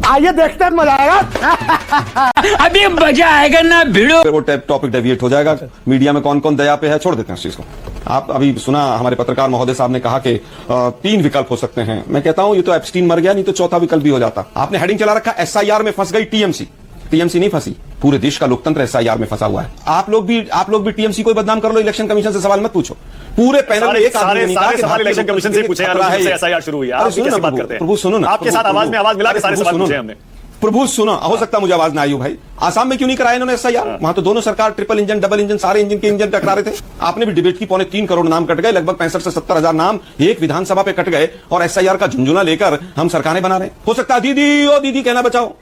आइए देखते हैं, मजा आएगा। अभी मजा आएगा ना भिड़ो। वो टॉपिक डेविएट हो जाएगा। मीडिया में कौन कौन दया पे है, छोड़ देते हैं इस चीज को। आप अभी सुना हमारे पत्रकार महोदय साहब ने कहा कि 3 विकल्प हो सकते हैं। मैं कहता हूं ये तो एप्स्टीन मर गया, नहीं तो चौथा विकल्प भी हो जाता। आपने हेडिंग चला रखा एसआईआर में फंस गई टीएमसी। टीएमसी नहीं फंसी, पूरे देश का लोकतंत्र एसआईआर में फंसा हुआ है। आप लोग भी टीएमसी को बदनाम कर लो, इलेक्शन कमीशन से सवाल मत पूछो। पूरे पैनल में एक सारे सवाल इलेक्शन कमीशन से पूछे हैं, एसआईआर शुरू हुई है। आप कैसी बात करते हैं? प्रभु सुनो ना, आपके साथ आवाज में आवाज मिला के सारे सवाल पूछे हमने। प्रभु सुनो, हो सकता मुझे आवाज ना आई हो भाई। आसाम में क्यों नहीं कराया इन्होंने एसआईआर? वहां तो दोनों सरकार ट्रिपल इंजन, डबल इंजन, सारे इंजन के इंजन टकरा रहे थे। आपने भी डिबेट की, 3.25 करोड़ नाम कट गए, लगभग 65 से 70 हजार नाम एक विधानसभा पे कट गए, और एसआईआर का झुंझुना लेकर हम सरकारें बना रहे हैं। हो सकता है दीदी ओ दीदी कहना बचाओ,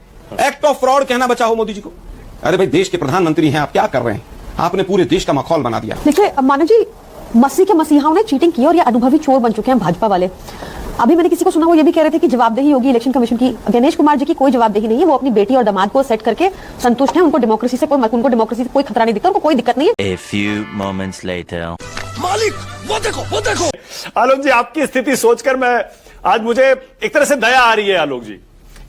एक्ट ऑफ फ्रॉड कहना बचाओ मोदी जी को। अरे भाई देश के प्रधानमंत्री हैं, आप क्या कर रहे हैं? आपने पूरे देश का माहौल बना दिया। देखिए मानव जी, मसीह के मसीहाओं ने चीटिंग की और ये अनुभवी चोर बन चुके हैं भाजपा वाले। अभी मैंने किसी को सुना, वो ये भी कह रहे थे कि जवाबदेही होगी इलेक्शन कमीशन की। गणेश कुमार जी की कोई जवाबदेही नहीं है, वो अपनी बेटी और दामाद को सेट करके संतुष्ट हैं। उनको डेमोक्रेसी से कोई खतरा नहीं दिखता, उनको कोई दिक्कत नहीं है। A few moments later. मालिक वो देखो। आलोक जी, आपकी स्थिति सोचकर आज मुझे एक तरह से दया आ रही है। आलोक जी,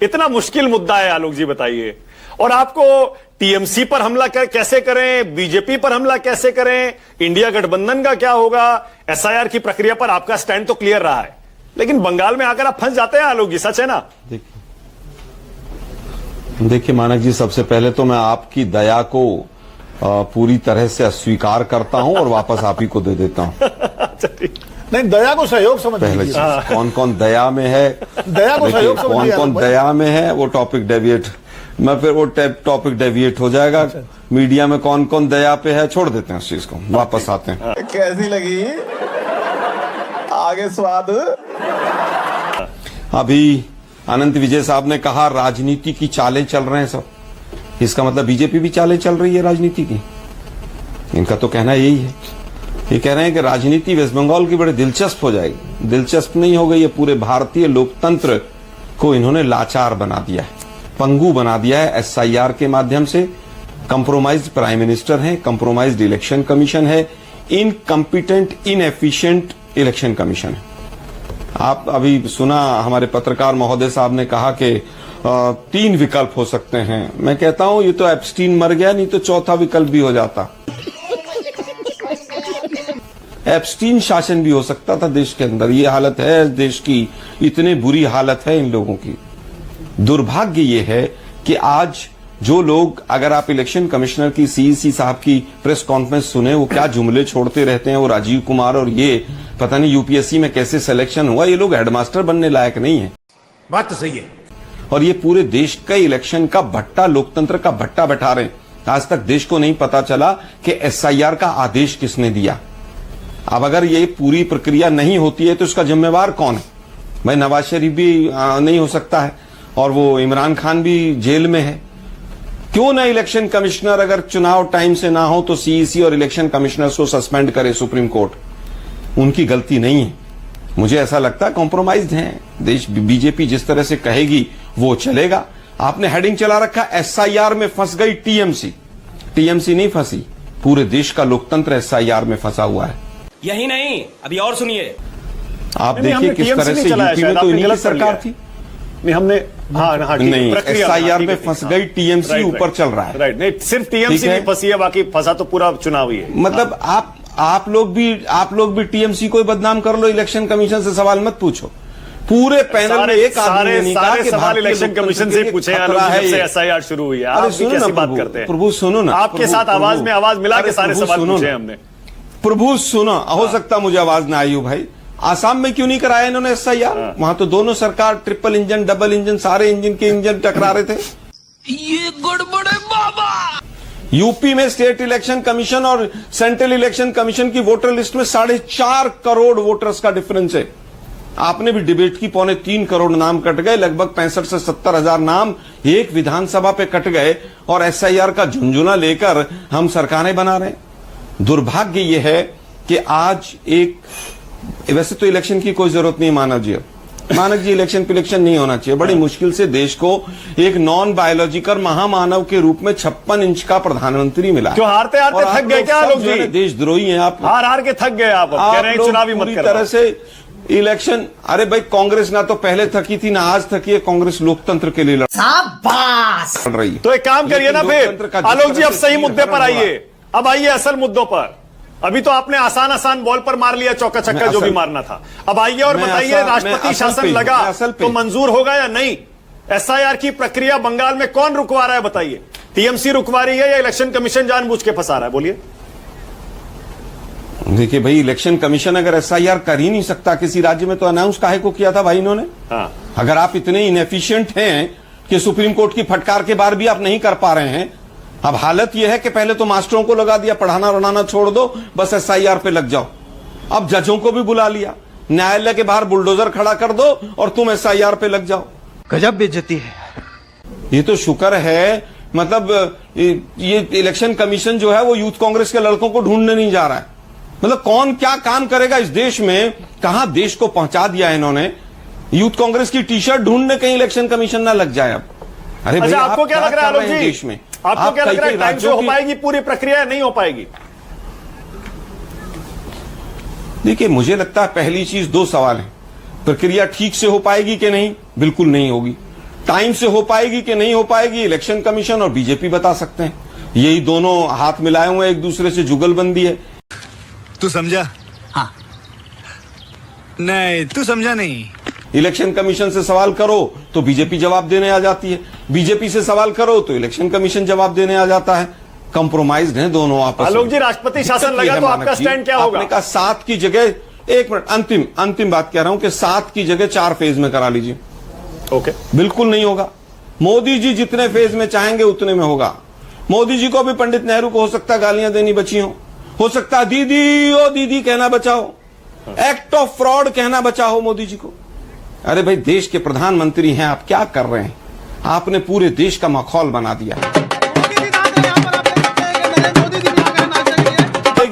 इतना मुश्किल मुद्दा है। आलोक जी बताइए, और आपको टीएमसी पर हमला कैसे करें, बीजेपी पर हमला कैसे करें, इंडिया गठबंधन का क्या होगा, एसआईआर की प्रक्रिया पर आपका स्टैंड तो क्लियर रहा है, लेकिन बंगाल में आकर आप फंस जाते हैं। आलोक जी, सच है ना? देखिए मानक जी, सबसे पहले तो मैं आपकी दया को पूरी तरह से अस्वीकार करता हूं और वापस आप ही को दे देता हूं। नहीं, दया को सहयोग समझ पहले लीजिए। कौन कौन दया में है, दया को सहयोग समझ कौन कौन दया में है, वो टॉपिक डेविएट, मैं फिर वो टॉपिक डेविएट हो जाएगा। मीडिया में कौन कौन दया पे है, छोड़ देते हैं इस चीज को, वापस आते हैं। कैसी लगी आगे स्वाद? अभी अनंत विजय साहब ने कहा राजनीति की चालें चल रहे हैं सब। इसका मतलब बीजेपी भी चालें चल रही है राजनीति की। इनका तो कहना यही है। ये कह रहे हैं कि राजनीति वेस्ट बंगाल की बड़ी दिलचस्प हो जाएगी। दिलचस्प नहीं हो गई, ये पूरे भारतीय लोकतंत्र को इन्होंने लाचार बना दिया है, पंगु बना दिया है एसआईआर के माध्यम से। कंप्रोमाइज्ड प्राइम मिनिस्टर है, कंप्रोमाइज्ड इलेक्शन कमीशन है, इनकम्पिटेंट इनएफिशिएंट इलेक्शन कमीशन है। आप अभी सुना हमारे पत्रकार महोदय साहब ने कहा कि 3 विकल्प हो सकते हैं। मैं कहता हूं ये तो एप्स्टीन मर गया, नहीं तो चौथा विकल्प भी हो जाता। एप्स्टीन शासन भी हो सकता था देश के अंदर। ये हालत है देश की, इतनी बुरी हालत है इन लोगों की। दुर्भाग्य ये है कि आज जो लोग, अगर आप इलेक्शन कमिश्नर की सीईसी साहब की प्रेस कॉन्फ्रेंस सुने, वो क्या जुमले छोड़ते रहते हैं। वो राजीव कुमार और ये पता नहीं यूपीएससी में कैसे सिलेक्शन हुआ, ये लोग हेडमास्टर बनने लायक नहीं है। बात तो सही है। और ये पूरे देश का इलेक्शन का भट्टा, लोकतंत्र का भट्टा बैठा रहे। आज तक देश को नहीं पता चला कि एसआईआर का आदेश किसने दिया। अब अगर ये पूरी प्रक्रिया नहीं होती है तो इसका जिम्मेवार कौन है? भाई नवाज शरीफ भी नहीं हो सकता है, और वो इमरान खान भी जेल में है। क्यों ना इलेक्शन कमिश्नर, अगर चुनाव टाइम से ना हो तो सीईसी और इलेक्शन कमिश्नर्स को सस्पेंड करे सुप्रीम कोर्ट। उनकी गलती नहीं है। मुझे ऐसा लगता है कॉम्प्रोमाइज्ड है देश। बीजेपी जिस तरह से कहेगी वो चलेगा। आपने हेडिंग चला रखा एसआईआर में फंस गई टीएमसी। टीएमसी नहीं फंसी, पूरे देश का लोकतंत्र एसआईआर में फंसा हुआ है। यही नहीं, अभी और सुनिए। आप देखिए किस तरह से यूपी में तो इन्हीं की सरकार थी। नहीं, हमने नहीं, एसआईआर में फंस गई टीएमसी, ऊपर चल रहा है। राइट, नहीं सिर्फ टीएमसी नहीं फंसी है, बाकी फंसा तो पूरा चुनाव ही है। मतलब आप लोग भी टीएमसी को बदनाम कर लो, इलेक्शन कमीशन से सवाल मत पूछो। पूरे पैनल में एक आदमी ने नहीं कहा कि सवाल इलेक्शन कमीशन से पूछे हैं, एसआईआर शुरू हुई है। आप कैसी बात करते हैं? प्रभु सुनो ना, आपके साथ आवाज में आवाज मिला के सारे सवाल पूछे हमने। प्रभु सुनो, हो सकता मुझे आवाज ना आई हो भाई। आसाम में क्यों नहीं कराया इन्होंने एसआईआर? वहां तो दोनों सरकार ट्रिपल इंजन, डबल इंजन, सारे इंजन के इंजन टकरा रहे थे। ये गड़बड़ है बाबा। यूपी में स्टेट इलेक्शन कमीशन और सेंट्रल इलेक्शन कमीशन की वोटर लिस्ट में 4.5 करोड़ वोटर्स का डिफरेंस है। आपने भी डिबेट की, 3.25 करोड़ नाम कट गए, लगभग 65 से 70 हजार नाम एक विधानसभा पे कट गए, और एसआईआर का झुंझुना लेकर हम सरकारें बना रहे हैं। दुर्भाग्य यह है कि आज वैसे तो इलेक्शन की कोई जरूरत नहीं मानव जी, इलेक्शन नहीं होना चाहिए। बड़ी मुश्किल से देश को एक नॉन बायोलॉजिकल महामानव के रूप में 56 इंच का प्रधानमंत्री मिला। क्यों हारते थक गए क्या लोग जी? देशद्रोही हैं आप, हार के थक गए आप कह रहे हैं चुनाव ही मत करो। तरह से इलेक्शन, अरे भाई कांग्रेस ना तो पहले थकी थी ना आज थकी है, कांग्रेस लोकतंत्र के लिए लड़ रही है। तो एक काम करिए ना फिर लोकतंत्र का जिस आलोक जी, तरह अब से सही तीर मुद्दे पर हरण हुआ। आइए। अब आइए असल मुद्दों पर। अभी तो आपने आसान आसान बॉल पर मार लिया, चौका छक्का जो भी मारना था। अब आइए और मैं बताइए, असल- मैं राष्ट्रपति असल शासन पे हूं, लगा मैं असल पे तो हूं। मंजूर होगा या नहीं? एसआईआर की प्रक्रिया बंगाल में कौन रुकवा रहा है बताइए? टीएमसी रुकवा रही है या इलेक्शन कमीशन जानबूझ के फंसा रहा है? बोलिए। देखिए भाई, इलेक्शन कमीशन अगर एसआईआर कर ही नहीं सकता किसी राज्य में तो अनाउंस काहे को किया था भाई इन्होंने? हाँ। अगर आप इतने इनएफिशिएंट हैं कि सुप्रीम कोर्ट की फटकार के बाद भी आप नहीं कर पा रहे हैं, अब हालत यह है कि पहले तो मास्टरों को लगा दिया, पढ़ाना वढ़ाना छोड़ दो, बस एसआईआर पे लग जाओ। अब जजों को भी बुला लिया, न्यायालय के बाहर बुलडोजर खड़ा कर दो और तुम एसआईआर पे लग जाओ। गजब बेइज्जती है। ये तो शुक्र है, मतलब ये इलेक्शन कमीशन जो है वो यूथ कांग्रेस के लड़कों को ढूंढने नहीं जा रहा है। मतलब कौन क्या काम करेगा इस देश में, कहां देश को पहुंचा दिया इन्होंने। यूथ कांग्रेस की टी शर्ट ढूंढने कहीं इलेक्शन कमीशन ना लग जाए अब। अरे अच्छा, भाई, आपको आप क्या लग रहा है कर आलोक रहे हैं जी? देश में? आपको क्या लग रहा है, कई टाइम से राज्यों हो की- पाएगी पूरी प्रक्रिया, नहीं हो पाएगी? देखिए, मुझे लगता है पहली चीज, दो सवाल हैं। प्रक्रिया ठीक से हो पाएगी कि नहीं? बिल्कुल नहीं होगी। टाइम से हो पाएगी कि नहीं हो पाएगी? इलेक्शन कमीशन और बीजेपी बता सकते हैं। यही दोनों हाथ मिलाए हुए एक दूसरे से जुगलबंदी है। तू समझा? हाँ। नहीं, तू समझा नहीं। इलेक्शन कमीशन से सवाल करो तो बीजेपी जवाब देने आ जाती है, बीजेपी से सवाल करो तो इलेक्शन कमीशन जवाब देने आ जाता है। कंप्रोमाइज्ड हैं दोनों आपस में। आलोक जी, राष्ट्रपति शासन दिक्कत ये लगा है तो मानक आपका जी, स्टैंड क्या होगा? आपने कहा 7 की जगह, एक मिनट, अंतिम बात कह रहा हूं कि 7 की जगह 4 फेज में करा लीजिए। ओके। बिल्कुल नहीं होगा। मोदी जी जितने फेज में चाहेंगे उतने में होगा। मोदी जी को भी पंडित नेहरू को हो सकता है गालियां देनी बची हो सकता है दीदी ओ दीदी कहना बचाओ, एक्ट ऑफ फ्रॉड कहना बचाओ मोदी जी को। अरे भाई, देश के प्रधानमंत्री हैं आप, क्या कर रहे हैं? आपने पूरे देश का माहौल बना दिया।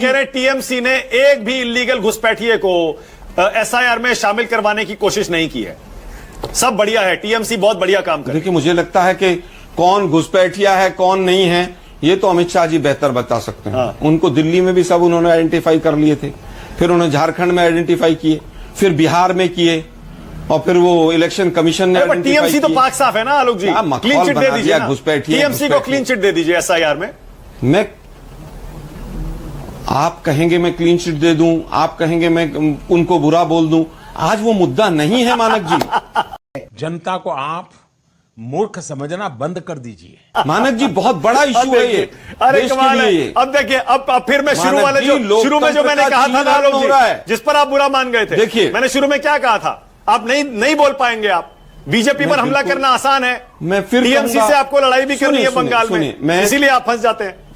कह रहे टीएमसी ने एक भी इलीगल घुसपैठिए को एसआईआर में शामिल करवाने की कोशिश नहीं की है। सब बढ़िया है, टीएमसी बहुत बढ़िया काम कर रही है। देखिए, मुझे लगता है कि कौन घुसपैठिया है कौन नहीं है ये तो अमित शाह जी बेहतर बता सकते हैं। हाँ। उनको दिल्ली में भी सब उन्होंने आइडेंटिफाई कर लिए थे, फिर उन्होंने झारखंड में आइडेंटिफाई किए, फिर बिहार में किए, और फिर वो इलेक्शन कमीशन ने टीएमसी तो पाक साफ है ना आलोक जी, क्या माहौल क्लीन चिट दे बना दीजिए दिया, ना। घुसपैठिए, टीएमसी को क्लीन चिट दे दीजिए एसआईआर में। मैं, आप कहेंगे मैं क्लीन चिट दे दूं, आप कहेंगे मैं उनको बुरा बोल दूं, आज वो मुद्दा नहीं है मानक जी। जनता को आप मूर्ख समझना बंद कर दीजिए। मानक जी, बहुत बड़ा इशू है ये अरे देश के कमाल लिए है। ये। अब देखिए, अब फिर मैं शुरू मानक वाले जी, शुरू में जो मैंने लोकतंत्र कहा था का ना आलोक हो रहा है। जी, जिस पर आप बुरा मान गए थे, देखिए, मैंने शुरू में क्या कहा था? आप नहीं बोल पाएंगे। आप बीजेपी पर हमला करना आसान है, मैं फिर टीएमसी कहूंगा- से आपको लड़ाई भी करनी है सुनिए, बंगाल सुनिए, में, इसीलिए आप फंस जाते हैं।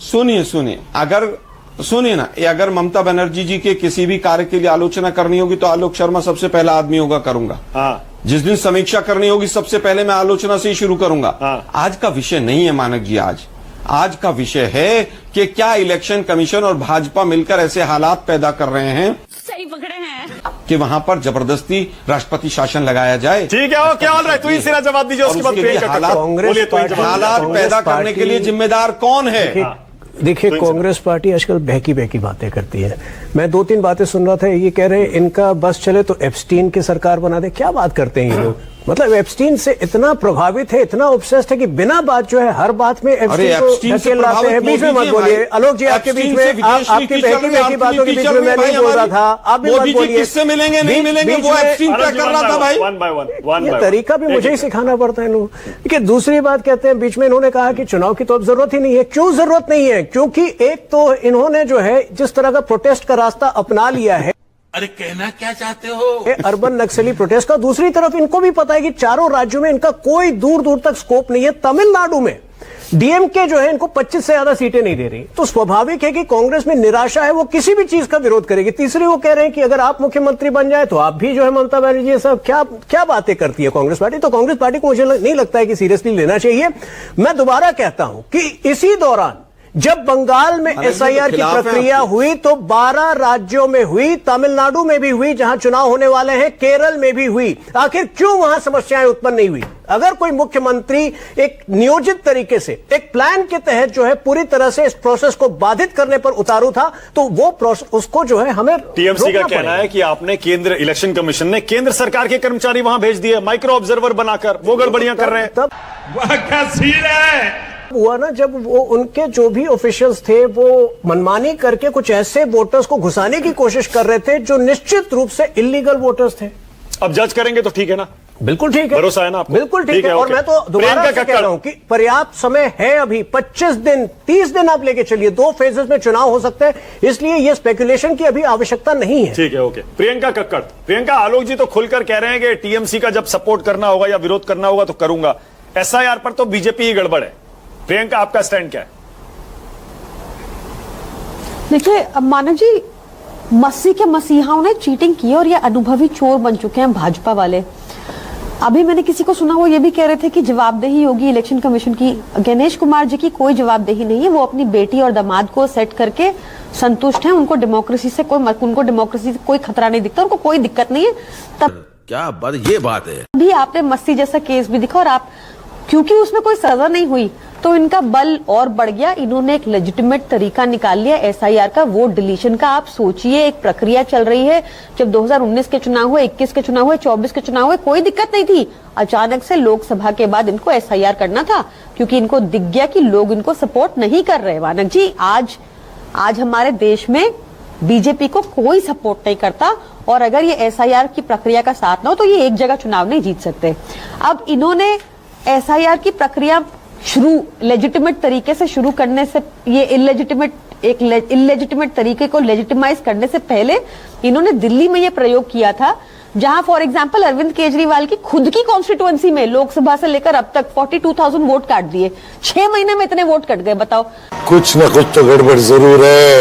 सुनिए, अगर ममता बनर्जी जी के किसी भी कार्य के लिए आलोचना करनी होगी तो आलोक शर्मा सबसे पहला आदमी होगा, करूंगा। हाँ। जिस दिन समीक्षा करनी होगी सबसे पहले मैं आलोचना से ही शुरू करूंगा। हाँ। आज का विषय नहीं है मानक जी, आज का विषय है कि क्या इलेक्शन कमीशन और भाजपा मिलकर ऐसे हालात पैदा कर रहे हैं, सही पकड़े हैं, कि वहां पर जबरदस्ती राष्ट्रपति शासन लगाया जाए। ठीक है, ओके, ऑल राइट, तो ही सिरा जवाब दीजिए, उसके बाद प्रियंका हालात बोलिए, तो ही जवाब हालात दीजिए। पैदा करने के लिए जिम्मेदार कौन है? देखिए, कांग्रेस पार्टी आजकल बहकी बातें करती है। मैं 2-3 बातें सुन रहा था, ये कह रहे हैं इनका बस चले तो एप्स्टीन की सरकार बना दे। क्या बात करते हैं ये लोग? मतलब एप्स्टीन से इतना प्रभावित है, इतना ऑब्सेस्ड है कि बिना बात जो है हर बात में एप्स्टीन को धकेल लाते हैं। बीच में मत बोलिए आलोक जी, आपके बीच में आपकी बहकी बातों के बीच में मैं नहीं बोल रहा था, आप भी मत बोलिए। किससे मिलेंगे नहीं मिलेंगे, वो एप्स्टीन क्या कर रहा था भाई? ये तरीका भी मुझे ही सिखाना पड़ता है इनको। ठीक है, दूसरी बात कहते हैं, बीच में इन्होंने कहा कि चुनाव की तो अब जरूरत ही नहीं है। क्यों जरूरत नहीं है? क्योंकि एक तो इन्होंने जो है जिस तरह का प्रोटेस्ट का रास्ता अपना लिया है, अरे कहना क्या चाहते हो? अर्बन नक्सली प्रोटेस्ट का। दूसरी तरफ इनको भी पता है कि चारों राज्यों में इनका कोई दूर दूर तक स्कोप नहीं है। तमिलनाडु में डीएमके जो है इनको 25 से ज्यादा सीटें नहीं दे रही, तो स्वाभाविक है कि कांग्रेस में निराशा है, वो किसी भी चीज का विरोध करेगी। तीसरी, वो कह रहे हैं कि अगर आप मुख्यमंत्री बन जाए तो आप भी जो है ममता बनर्जी, ये सब क्या बातें करती है कांग्रेस पार्टी। तो कांग्रेस पार्टी को मुझे नहीं लगता है कि सीरियसली लेना चाहिए। मैं दोबारा कहता हूं कि इसी दौरान जब बंगाल में हालांकि एसआईआर तो की खिलाफ है प्रक्रिया आपके। हुई तो 12 राज्यों में हुई, तमिलनाडु में भी हुई जहां चुनाव होने वाले हैं, केरल में भी हुई। आखिर क्यों वहां समस्याएं उत्पन्न नहीं हुई? अगर कोई मुख्यमंत्री एक नियोजित तरीके से, एक प्लान के तहत जो है पूरी तरह से इस प्रोसेस को बाधित करने पर उतारू था, तो वो प्रोसेस उसको जो है हमें टीएमसी का रोकना कहना पड़ेगा। है कि आपने केंद्र इलेक्शन कमीशन ने केंद्र सरकार के कर्मचारी वहां भेज दिए माइक्रो ऑब्जर्वर बनाकर, वो गड़बड़ियां कर रहे हैं। तब वह क्या सीन है? हुआ ना जब वो उनके जो भी ऑफिशियल्स थे वो मनमानी करके कुछ ऐसे वोटर्स को घुसाने की कोशिश कर रहे थे जो निश्चित रूप से इलीगल वोटर्स थे। अब जज करेंगे तो ठीक है ना? बिल्कुल ठीक है, भरोसा है ना आपको? बिल्कुल ठीक है। और ओके। मैं तो दोबारा प्रियंका से कह कक्कड़। रहा हूं कि पर्याप्त समय है, अभी 25 दिन 30 दिन आप लेके चलिए, 2 फेजेस में चुनाव हो सकते हैं, इसलिए ये स्पेकुलेशन की अभी आवश्यकता नहीं है। ठीक है, ओके। प्रियंका कक्कड़, प्रियंका, आलोक जी तो खुलकर कह रहे हैं कि टीएमसी का जब सपोर्ट करना होगा या विरोध करना होगा तो करूंगा, एसआईआर पर तो बीजेपी ही गड़बड़ है। प्रियंका, आपका स्टैंड क्या है? देखिए अब मानव जी, मस्सी के मसीहाओं ने चीटिंग की और ये अनुभवी चोर बन चुके हैं भाजपा वाले। अभी मैंने किसी को सुना, वो ये भी कह रहे थे कि जवाबदेही होगी इलेक्शन कमीशन की। गणेश कुमार जी की कोई जवाबदेही नहीं है, वो अपनी बेटी और दामाद को सेट करके संतुष्ट हैं। उनको डेमोक्रेसी से कोई खतरा नहीं दिखता, उनको कोई दिक्कत नहीं है। तब क्या बात, ये बात है। भी आपने मस्सी जैसा केस भी दिखा और आप, क्योंकि उसमें कोई सजा नहीं हुई तो इनका बल और बढ़ गया। इन्होंने एक लेजिटिमेट तरीका निकाल लिया एसआईआर का, वोट डिलीशन का। आप सोचिए, एक प्रक्रिया चल रही है। जब 2019 के चुनाव हुए, 21 के चुनाव हुए, 24 के चुनाव हुए, कोई दिक्कत नहीं थी। अचानक से लोकसभा के बाद इनको एसआईआर करना था क्योंकि इनको दिख गया कि लोग इनको सपोर्ट नहीं कर रहे। मानक जी, आज हमारे देश में बीजेपी को कोई सपोर्ट नहीं करता और अगर ये एसआईआर की प्रक्रिया का साथ ना हो तो ये एक जगह चुनाव नहीं जीत सकते। अब इन्होंने एसआईआर की प्रक्रिया लेजिटिमेट तरीके से शुरू करने से, ये इलेजिटिमेट तरीके को लेजिटिमाइज करने से पहले इन्होंने दिल्ली में ये प्रयोग किया था, जहां फॉर एग्जांपल अरविंद केजरीवाल की खुद की कॉन्स्टिट्यूएंसी में लोकसभा से लेकर अब तक 42,000 वोट काट दिए। 6 महीने में इतने वोट कट गए, बताओ। कुछ ना कुछ तो गड़बड़ जरूर है।